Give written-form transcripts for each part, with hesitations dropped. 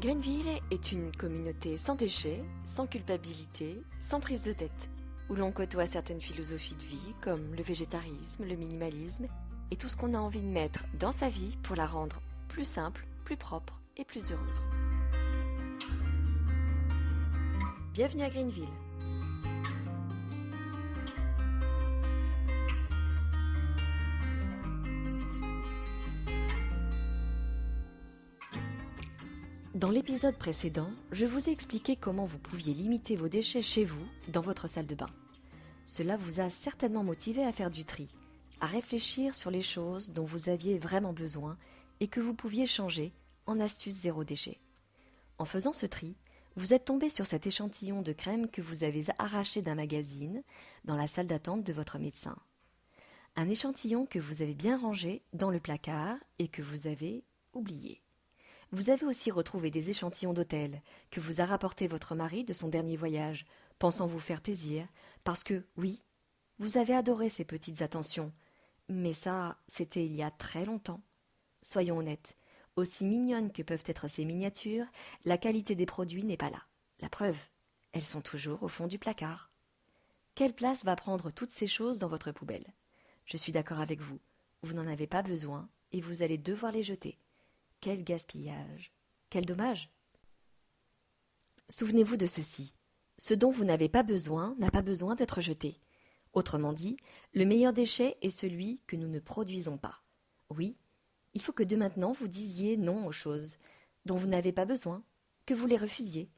Greenville est une communauté sans déchets, sans culpabilité, sans prise de tête, où l'on côtoie certaines philosophies de vie comme le végétarisme, le minimalisme et tout ce qu'on a envie de mettre dans sa vie pour la rendre plus simple, plus propre et plus heureuse. Bienvenue à Greenville. Dans l'épisode précédent, je vous ai expliqué comment vous pouviez limiter vos déchets chez vous, dans votre salle de bain. Cela vous a certainement motivé à faire du tri, à réfléchir sur les choses dont vous aviez vraiment besoin et que vous pouviez changer en astuce zéro déchet. En faisant ce tri, vous êtes tombé sur cet échantillon de crème que vous avez arraché d'un magazine dans la salle d'attente de votre médecin. Un échantillon que vous avez bien rangé dans le placard et que vous avez oublié. Vous avez aussi retrouvé des échantillons d'hôtel que vous a rapporté votre mari de son dernier voyage, pensant vous faire plaisir, parce que, oui, vous avez adoré ces petites attentions. Mais ça, c'était il y a très longtemps. Soyons honnêtes, aussi mignonnes que peuvent être ces miniatures, la qualité des produits n'est pas là. La preuve, elles sont toujours au fond du placard. Quelle place va prendre toutes ces choses dans votre poubelle ? Je suis d'accord avec vous, vous n'en avez pas besoin et vous allez devoir les jeter. Quel gaspillage! Quel dommage! Souvenez-vous de ceci. Ce dont vous n'avez pas besoin n'a pas besoin d'être jeté. Autrement dit, le meilleur déchet est celui que nous ne produisons pas. Oui, il faut que de maintenant vous disiez non aux choses dont vous n'avez pas besoin, que vous les refusiez.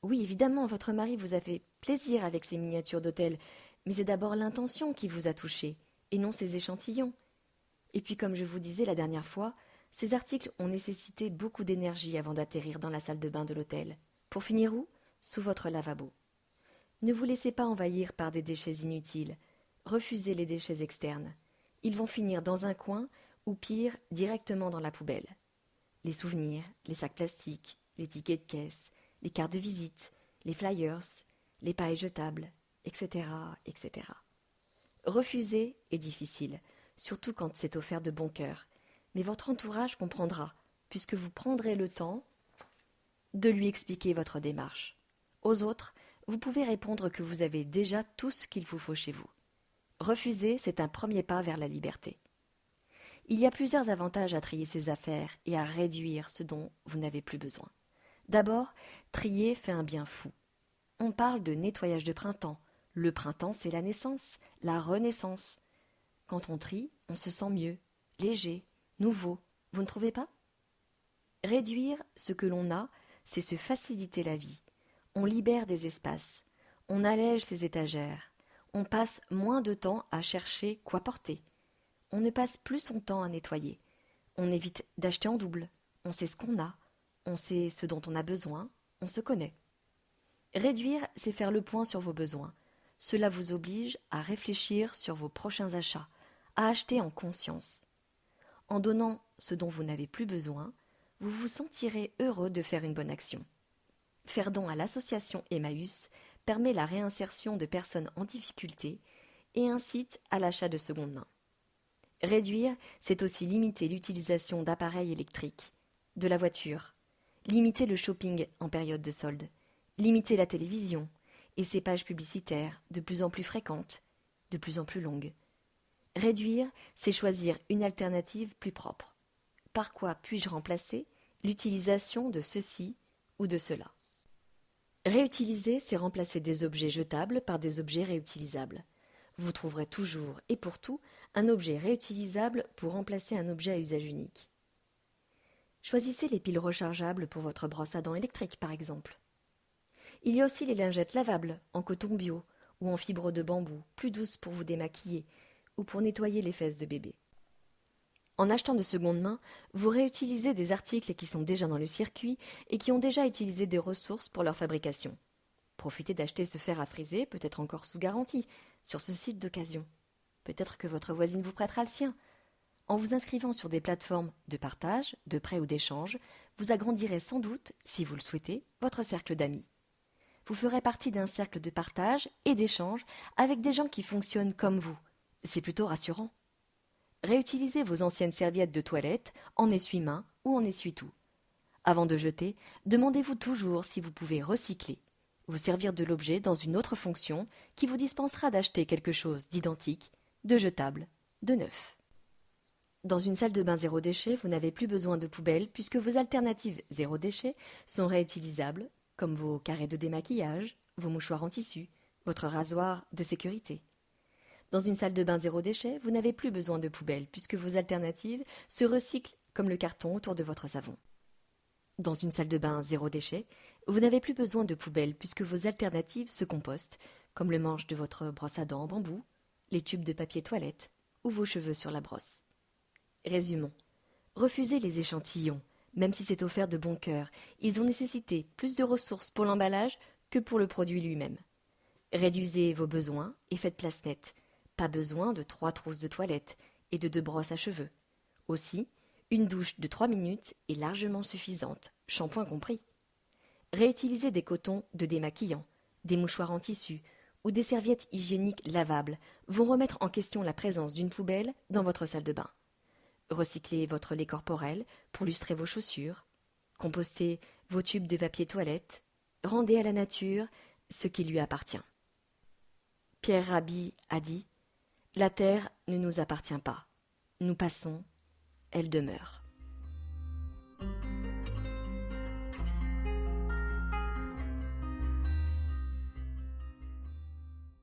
Oui, évidemment, votre mari vous a fait plaisir avec ces miniatures d'hôtel, mais c'est d'abord l'intention qui vous a touché, et non ces échantillons. Et puis, comme je vous disais la dernière fois, ces articles ont nécessité beaucoup d'énergie avant d'atterrir dans la salle de bain de l'hôtel. Pour finir où ? Sous votre lavabo. Ne vous laissez pas envahir par des déchets inutiles. Refusez les déchets externes. Ils vont finir dans un coin ou pire, directement dans la poubelle. Les souvenirs, les sacs plastiques, les tickets de caisse, les cartes de visite, les flyers, les pailles jetables, etc., etc. Refuser est difficile, surtout quand c'est offert de bon cœur. Mais votre entourage comprendra, puisque vous prendrez le temps de lui expliquer votre démarche. Aux autres, vous pouvez répondre que vous avez déjà tout ce qu'il vous faut chez vous. Refuser, c'est un premier pas vers la liberté. Il y a plusieurs avantages à trier ses affaires et à réduire ce dont vous n'avez plus besoin. D'abord, trier fait un bien fou. On parle de nettoyage de printemps. Le printemps, c'est la naissance, la renaissance. Quand on trie, on se sent mieux, léger, nouveau, vous ne trouvez pas ? Réduire ce que l'on a, c'est se faciliter la vie. On libère des espaces, on allège ses étagères, on passe moins de temps à chercher quoi porter. On ne passe plus son temps à nettoyer. On évite d'acheter en double. On sait ce qu'on a, on sait ce dont on a besoin, on se connaît. Réduire, c'est faire le point sur vos besoins. Cela vous oblige à réfléchir sur vos prochains achats, à acheter en conscience. En donnant ce dont vous n'avez plus besoin, vous vous sentirez heureux de faire une bonne action. Faire don à l'association Emmaüs permet la réinsertion de personnes en difficulté et incite à l'achat de seconde main. Réduire, c'est aussi limiter l'utilisation d'appareils électriques, de la voiture, limiter le shopping en période de solde, limiter la télévision et ses pages publicitaires de plus en plus fréquentes, de plus en plus longues. Réduire, c'est choisir une alternative plus propre. Par quoi puis-je remplacer l'utilisation de ceci ou de cela ? Réutiliser, c'est remplacer des objets jetables par des objets réutilisables. Vous trouverez toujours et pour tout un objet réutilisable pour remplacer un objet à usage unique. Choisissez les piles rechargeables pour votre brosse à dents électrique, par exemple. Il y a aussi les lingettes lavables, en coton bio ou en fibre de bambou, plus douces pour vous démaquiller, ou pour nettoyer les fesses de bébé. En achetant de seconde main, vous réutilisez des articles qui sont déjà dans le circuit et qui ont déjà utilisé des ressources pour leur fabrication. Profitez d'acheter ce fer à friser, peut-être encore sous garantie, sur ce site d'occasion. Peut-être que votre voisine vous prêtera le sien. En vous inscrivant sur des plateformes de partage, de prêt ou d'échange, vous agrandirez sans doute, si vous le souhaitez, votre cercle d'amis. Vous ferez partie d'un cercle de partage et d'échange avec des gens qui fonctionnent comme vous. C'est plutôt rassurant. Réutilisez vos anciennes serviettes de toilette en essuie-mains ou en essuie-tout. Avant de jeter, demandez-vous toujours si vous pouvez recycler, vous servir de l'objet dans une autre fonction qui vous dispensera d'acheter quelque chose d'identique, de jetable, de neuf. Dans une salle de bain zéro déchet, vous n'avez plus besoin de poubelle puisque vos alternatives zéro déchet sont réutilisables, comme vos carrés de démaquillage, vos mouchoirs en tissu, votre rasoir de sécurité. Dans une salle de bain zéro déchet, vous n'avez plus besoin de poubelle puisque vos alternatives se recyclent comme le carton autour de votre savon. Dans une salle de bain zéro déchet, vous n'avez plus besoin de poubelle puisque vos alternatives se compostent, comme le manche de votre brosse à dents en bambou, les tubes de papier toilette ou vos cheveux sur la brosse. Résumons. Refusez les échantillons, même si c'est offert de bon cœur. Ils ont nécessité plus de ressources pour l'emballage que pour le produit lui-même. Réduisez vos besoins et faites place nette. Pas besoin de 3 trousses de toilette et de 2 brosses à cheveux. Aussi, une douche de 3 minutes est largement suffisante, shampoing compris. Réutilisez des cotons de démaquillant, des mouchoirs en tissu ou des serviettes hygiéniques lavables vont remettre en question la présence d'une poubelle dans votre salle de bain. Recyclez votre lait corporel pour lustrer vos chaussures. Compostez vos tubes de papier toilette. Rendez à la nature ce qui lui appartient. Pierre Rabhi a dit « La terre ne nous appartient pas. Nous passons, elle demeure. »